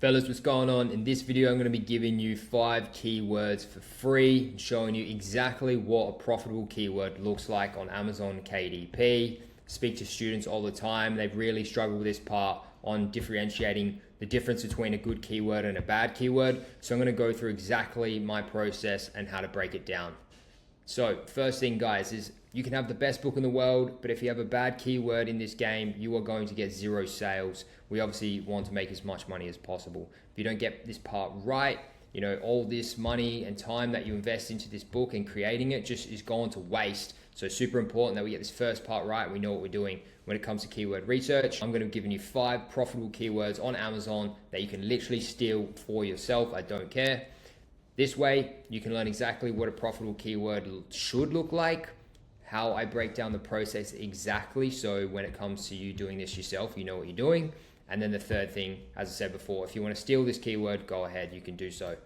Fellas, what's going on? In this video, I'm going to be giving you 5 keywords for free, showing you exactly what a profitable keyword looks like on Amazon KDP. Speak to students all the time. They've really struggled with this part on differentiating the difference between a good keyword and a bad keyword. So I'm going to go through exactly my process and how to break it down. So first thing, guys, is you can have the best book in the world, but if you have a bad keyword in this game, you are going to get 0 sales. We obviously want to make as much money as possible. If you don't get this part right, you know, all this money and time that you invest into this book and creating it just is going to waste. So super important that we get this first part right. We know what we're doing when it comes to keyword research. I'm going to be giving you 5 profitable keywords on Amazon that you can literally steal for yourself. I don't care. This way, you can learn exactly what a profitable keyword should look like, how I break down the process exactly, so when it comes to you doing this yourself, you know what you're doing. And then the third thing, as I said before, if you want to steal this keyword, go ahead, you can do so.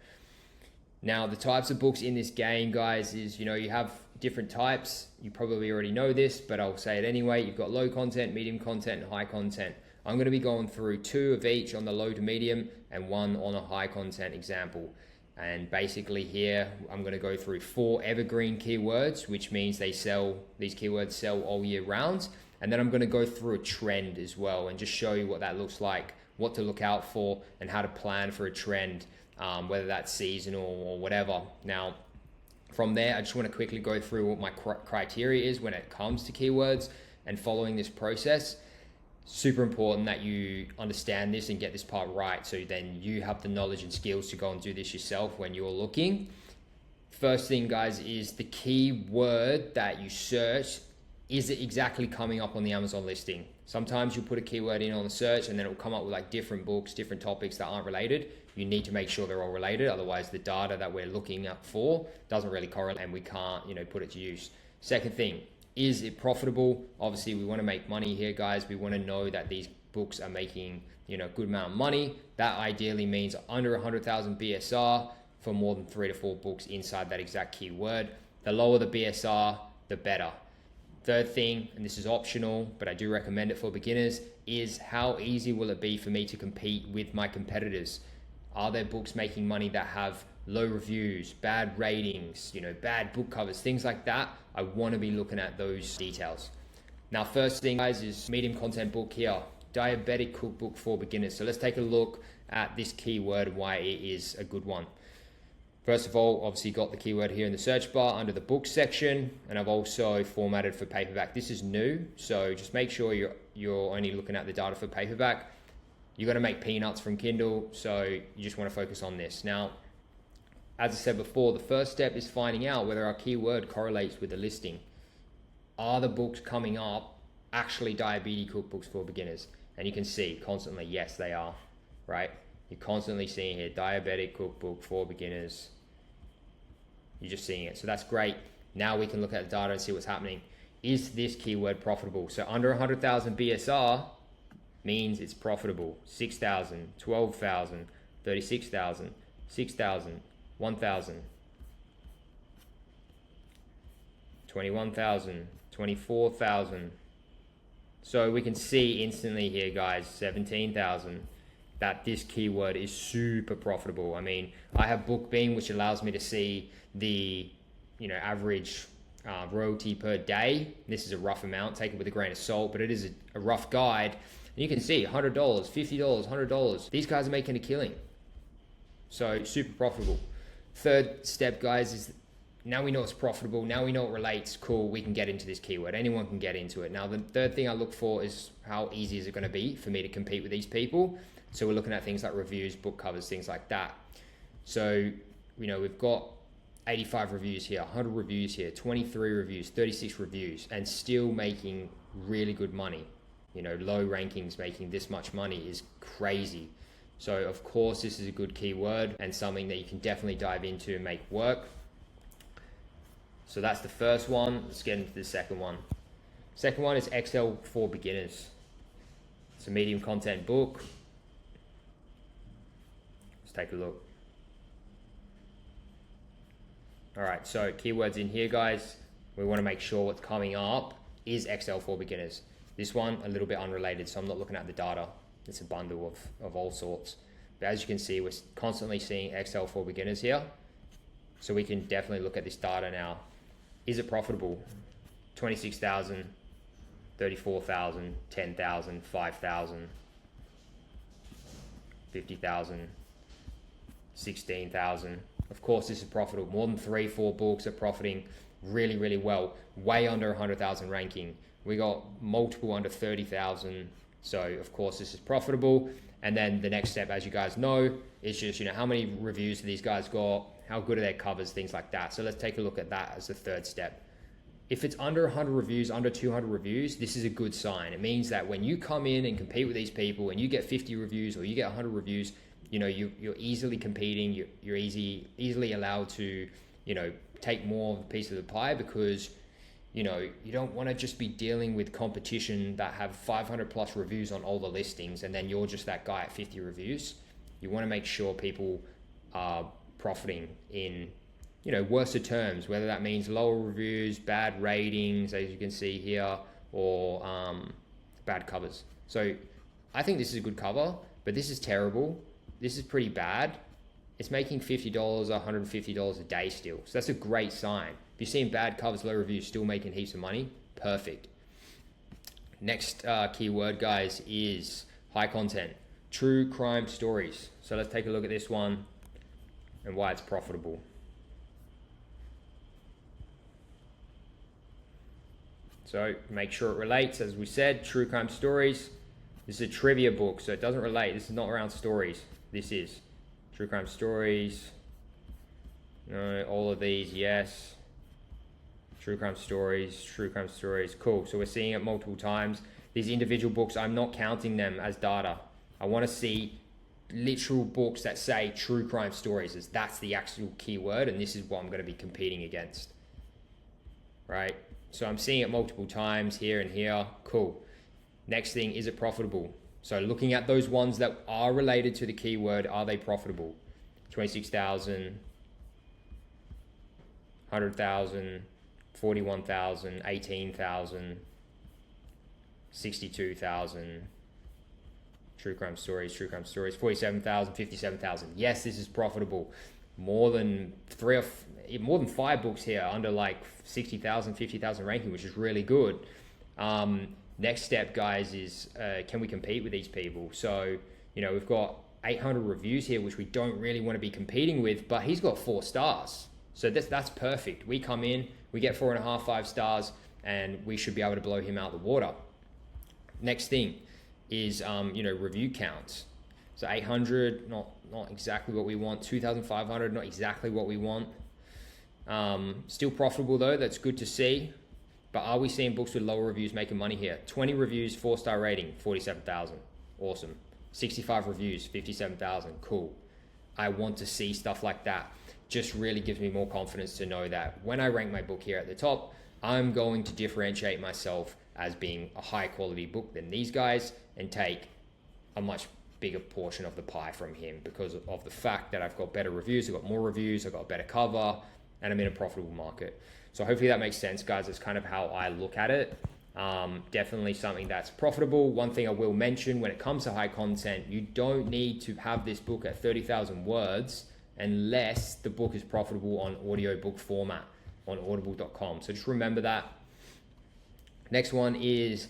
Now, the types of books in this game, guys, is, you know, you have different types. You probably already know this, but I'll say it anyway. You've got low content, medium content, and high content. I'm going to be going through 2 of each on the low to medium and 1 on a high content example. And basically here, I'm going to go through 4 evergreen keywords, which means these keywords sell all year round. And then I'm going to go through a trend as well and just show you what that looks like, what to look out for, and how to plan for a trend, whether that's seasonal or whatever. Now, from there, I just want to quickly go through what my criteria is when it comes to keywords and following this process. Super important that you understand this and get this part right, so then you have the knowledge and skills to go and do this yourself when you're looking. First thing, guys, is the keyword that you search. Is it exactly coming up on the Amazon listing? Sometimes you'll put a keyword in on the search and then it'll come up with like different books, different topics that aren't related. You need to make sure they're all related, otherwise the data that we're looking up for doesn't really correlate and we can't, you know, put it to use. Second thing, is it profitable? Obviously, we want to make money here, guys. We want to know that these books are making, you know, a good amount of money. That ideally means under 100,000 BSR for more than 3 to 4 books inside that exact keyword. The lower the BSR, the better. Third thing, and this is optional, but I do recommend it for beginners, is how easy will it be for me to compete with my competitors? Are there books making money that have low reviews, bad ratings, you know, bad book covers, things like that? I want to be looking at those details. Now, first thing, guys, is medium content book here, diabetic cookbook for beginners. So let's take a look at this keyword and why it is a good one. First of all, obviously got the keyword here in the search bar under the book section, and I've also formatted for paperback. This is new, so just make sure you're only looking at the data for paperback. You're going to make peanuts from Kindle, so you just want to focus on this. Now, as I said before, the first step is finding out whether our keyword correlates with the listing. Are the books coming up actually diabetes cookbooks for beginners? And you can see constantly, yes, they are, right? You're constantly seeing here, diabetic cookbook for beginners. You're just seeing it. So that's great. Now we can look at the data and see what's happening. Is this keyword profitable? So under 100,000 BSR means it's profitable. 6,000, 12,000, 36,000, 6,000, 1,000, 21,000, 24,000. So we can see instantly here, guys, 17,000, that this keyword is super profitable. I mean, I have BookBeam, which allows me to see the, you know, average royalty per day. This is a rough amount, take it with a grain of salt, but it is a rough guide. And you can see $100, $50, $100. These guys are making a killing. So super profitable. Third step, guys, is now we know it's profitable. Now we know it relates. Cool, we can get into this keyword. Anyone can get into it. Now, the third thing I look for is how easy is it going to be for me to compete with these people? So we're looking at things like reviews, book covers, things like that. So, you know, we've got 85 reviews here, 100 reviews here, 23 reviews, 36 reviews, and still making really good money. You know, low rankings making this much money is crazy. So of course, this is a good keyword and something that you can definitely dive into and make work. So that's the first one. Let's get into the second one. Second one is Excel for beginners. It's a medium content book. Let's take a look. All right, so keywords in here, guys. We want to make sure what's coming up is Excel for beginners. This one, a little bit unrelated, so I'm not looking at the data. It's a bundle of all sorts. But as you can see, we're constantly seeing Excel for beginners here. So we can definitely look at this data now. Is it profitable? 26,000, 34,000, 10,000, 5,000, 50,000, 16,000. Of course, this is profitable. More than 3-4 books are profiting really, really well. Way under 100,000 ranking. We got multiple under 30,000. So of course, this is profitable. And then the next step, as you guys know, is just, how many reviews do these guys got? How good are their covers? Things like that. So let's take a look at that as the third step. If it's under 100 reviews, under 200 reviews, this is a good sign. It means that when you come in and compete with these people and you get 50 reviews or you get 100 reviews, you're easily competing. You're easily allowed to, take more of a piece of the pie, because, you don't want to just be dealing with competition that have 500 plus reviews on all the listings and then you're just that guy at 50 reviews. You want to make sure people are profiting in, worse terms, whether that means lower reviews, bad ratings, as you can see here, or bad covers. So I think this is a good cover, but this is terrible. This is pretty bad. It's making $50, $150 a day still. So that's a great sign. If you're seeing bad covers, low reviews, still making heaps of money, perfect. Next keyword, guys, is high content, true crime stories. So let's take a look at this one and why it's profitable. So make sure it relates. As we said, true crime stories. This is a trivia book, so it doesn't relate. This is not around stories. This is true crime stories. No, all of these, yes. True crime stories, cool. So we're seeing it multiple times. These individual books, I'm not counting them as data. I want to see literal books that say true crime stories, as that's the actual keyword, and this is what I'm going to be competing against, right? So I'm seeing it multiple times here and here, cool. Next thing, is it profitable? So looking at those ones that are related to the keyword, are they profitable? 26,000, 100,000, 41,000, 18,000, 62,000. True crime stories, 47,000, 57,000. Yes, this is profitable. More than 5 books here under like 60,000, 50,000 ranking, which is really good. Next step, guys, is can we compete with these people? So, we've got 800 reviews here, which we don't really want to be competing with, but he's got 4 stars. So that's perfect. We come in, we get 4.5, 5 stars, and we should be able to blow him out of the water. Next thing is, review counts. So 800, not exactly what we want. 2,500, not exactly what we want. Still profitable though, that's good to see. But are we seeing books with lower reviews making money here? 20 reviews, 4-star rating, 47,000. Awesome. 65 reviews, 57,000. Cool. I want to see stuff like that. Just really gives me more confidence to know that when I rank my book here at the top, I'm going to differentiate myself as being a high quality book than these guys and take a much bigger portion of the pie from him because of the fact that I've got better reviews, I've got more reviews, I've got a better cover, and I'm in a profitable market. So hopefully that makes sense, guys. It's kind of how I look at it. Definitely something that's profitable. One thing I will mention when it comes to high content, you don't need to have this book at 30,000 words unless the book is profitable on audiobook format on audible.com. So just remember that. Next one is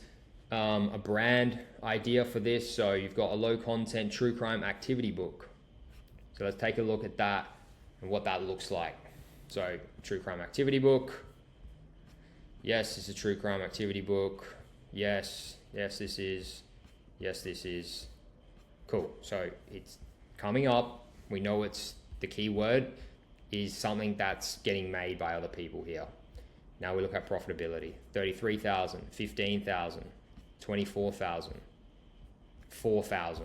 a brand idea for this. So you've got a low content true crime activity book. So let's take a look at that and what that looks like. So true crime activity book. Yes, it's a true crime activity book. Yes, this is. Yes, this is. Cool. So it's coming up. We know it's the keyword is something that's getting made by other people here. Now we look at profitability. 33,000, 15,000, 24,000, 4,000.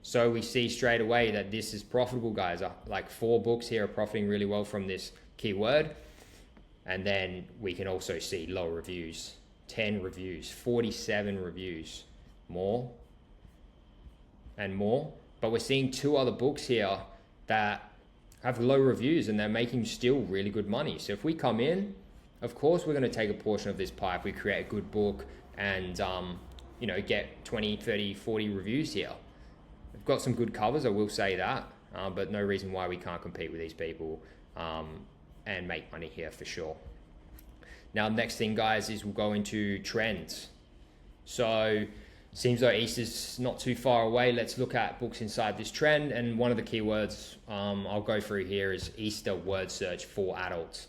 So we see straight away that this is profitable, guys. Like 4 books here are profiting really well from this keyword. And then we can also see low reviews, 10 reviews, 47 reviews, more and more. But we're seeing 2 other books here that have low reviews and they're making still really good money. So if we come in, of course, we're going to take a portion of this pie if we create a good book and, get 20, 30, 40 reviews here. we've got some good covers, I will say that, but no reason why we can't compete with these people and make money here for sure. Now, next thing, guys, is we'll go into trends. So seems like Easter's not too far away. Let's look at books inside this trend. And one of the keywords I'll go through here is Easter word search for adults.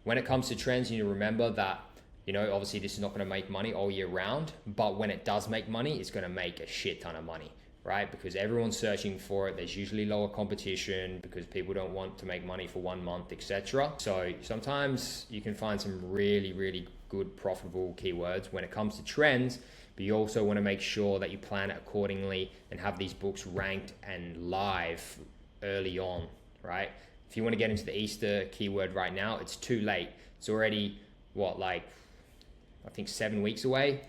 When it comes to trends, you need to remember that, obviously this is not going to make money all year round, but when it does make money, it's going to make a shit ton of money, right? Because everyone's searching for it. There's usually lower competition because people don't want to make money for 1 month, etc. So sometimes you can find some really, really good profitable keywords when it comes to trends, but you also want to make sure that you plan it accordingly and have these books ranked and live early on, right? If you want to get into the Easter keyword right now, it's too late. It's already, I think 7 weeks away.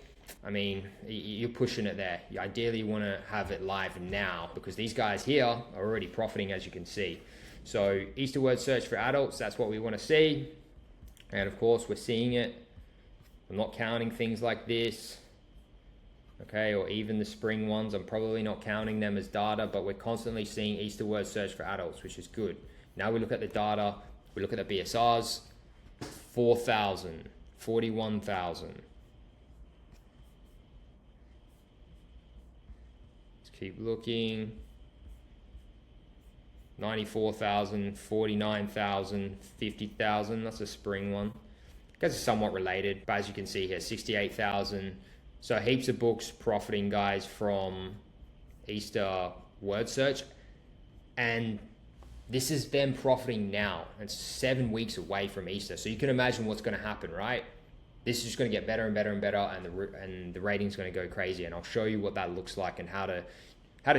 I mean, you're pushing it there. You ideally want to have it live now because these guys here are already profiting, as you can see. So Easter word search for adults, that's what we want to see. And of course, we're seeing it. I'm not counting things like this, okay, or even the spring ones. I'm probably not counting them as data, but we're constantly seeing Easter word search for adults, which is good. Now we look at the data, we look at the BSRs, 4,000, 41,000. Let's keep looking. 94,000, 49,000, 50,000. That's a spring one. Guys are somewhat related, but as you can see here, 68,000. So heaps of books profiting, guys, from Easter word search. And this is them profiting now. It's 7 weeks away from Easter. So you can imagine what's going to happen, right? This is just going to get better and better and better, and the rating's going to go crazy. And I'll show you what that looks like and how to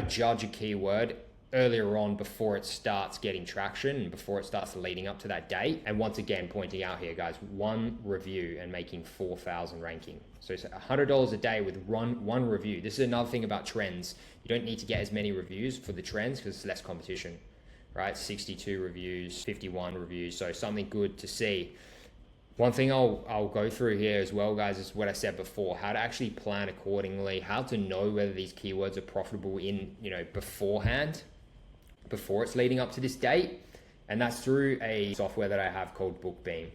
judge a keyword earlier on before it starts getting traction and before it starts leading up to that date. And once again, pointing out here, guys, 1 review and making 4,000 ranking. So it's $100 a day with one review. This is another thing about trends. You don't need to get as many reviews for the trends because it's less competition, right? 62 reviews, 51 reviews. So something good to see. One thing I'll go through here as well, guys, is what I said before, how to actually plan accordingly, how to know whether these keywords are profitable beforehand, before it's leading up to this date. And that's through a software that I have called BookBeam.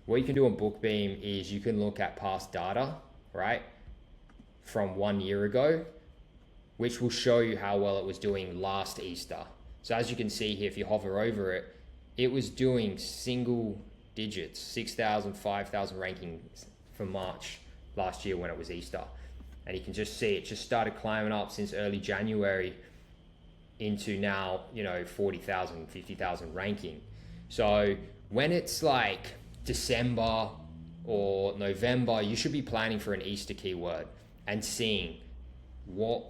What you can do on BookBeam is you can look at past data, right, from 1 year ago, which will show you how well it was doing last Easter. So as you can see here, if you hover over it, it was doing single digits, 6,000, 5,000 rankings for March last year when it was Easter. And you can just see it just started climbing up since early January into now, 40,000, 50,000 ranking. So when it's like December or November, you should be planning for an Easter keyword and seeing what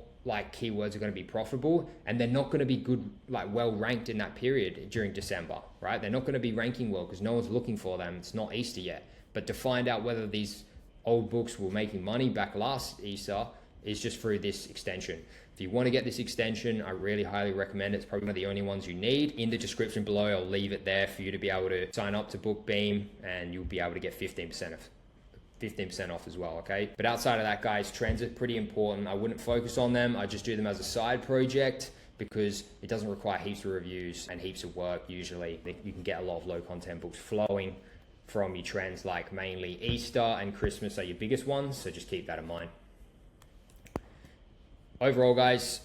keywords are going to be profitable, and they're not going to be good, well ranked in that period during December, right? They're not going to be ranking well because no one's looking for them. It's not Easter yet. But to find out whether these old books were making money back last Easter is just through this extension. If you want to get this extension, I really highly recommend it. It's probably one of the only ones you need. In the description below, I'll leave it there for you to be able to sign up to BookBeam, and you'll be able to get 15% off as well, okay? But outside of that, guys, trends are pretty important. I wouldn't focus on them. I just do them as a side project because it doesn't require heaps of reviews and heaps of work. Usually you can get a lot of low content books flowing from your trends, like mainly Easter and Christmas are your biggest ones. So just keep that in mind. Overall, guys,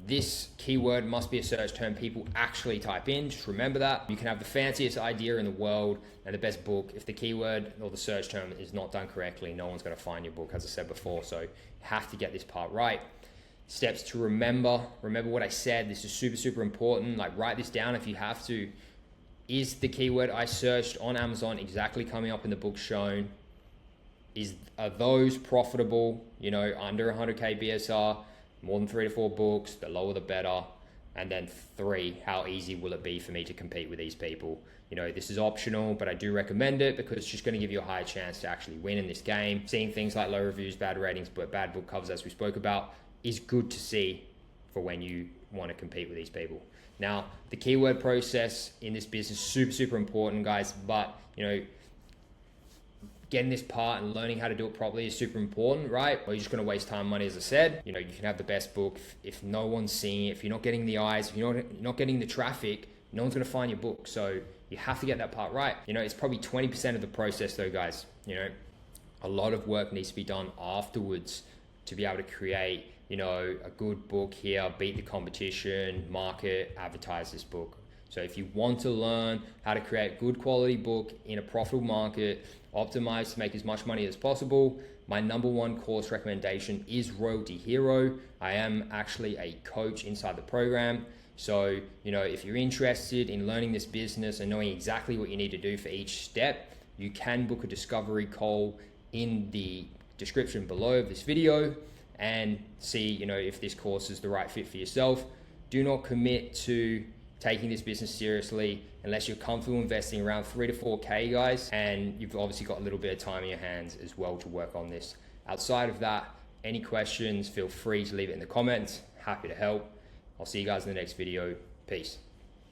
this keyword must be a search term people actually type in. Just remember that. You can have the fanciest idea in the world and the best book. If the keyword or the search term is not done correctly, no one's going to find your book, as I said before. So you have to get this part right. Steps to remember what I said. This is super, super important. Write this down if you have to. Is the keyword I searched on Amazon exactly coming up in the book shown? Are those profitable, under 100K BSR, more than 3 to 4 books, the lower the better. And then 3, how easy will it be for me to compete with these people? This is optional, but I do recommend it because it's just going to give you a higher chance to actually win in this game. Seeing things like low reviews, bad ratings, but bad book covers, as we spoke about, is good to see for when you want to compete with these people. Now, the keyword process in this business is super, super important, guys, but, getting this part and learning how to do it properly is super important, right? Or you're just going to waste time and money, as I said. You can have the best book. If no one's seeing it, if you're not getting the eyes, if you're not getting the traffic, no one's going to find your book. So you have to get that part right. It's probably 20% of the process though, guys. A lot of work needs to be done afterwards to be able to create, a good book here, beat the competition, market, advertise this book. So if you want to learn how to create a good quality book in a profitable market, optimize to make as much money as possible, my number one course recommendation is Royalty Hero. I am actually a coach inside the program. So, if you're interested in learning this business and knowing exactly what you need to do for each step, you can book a discovery call in the description below of this video and see, if this course is the right fit for yourself. Do not commit to taking this business seriously unless you're comfortable investing around 3 to 4K, guys, and you've obviously got a little bit of time in your hands as well to work on this. Outside of that, any questions, feel free to leave it in the comments. Happy to help. I'll see you guys in the next video. Peace.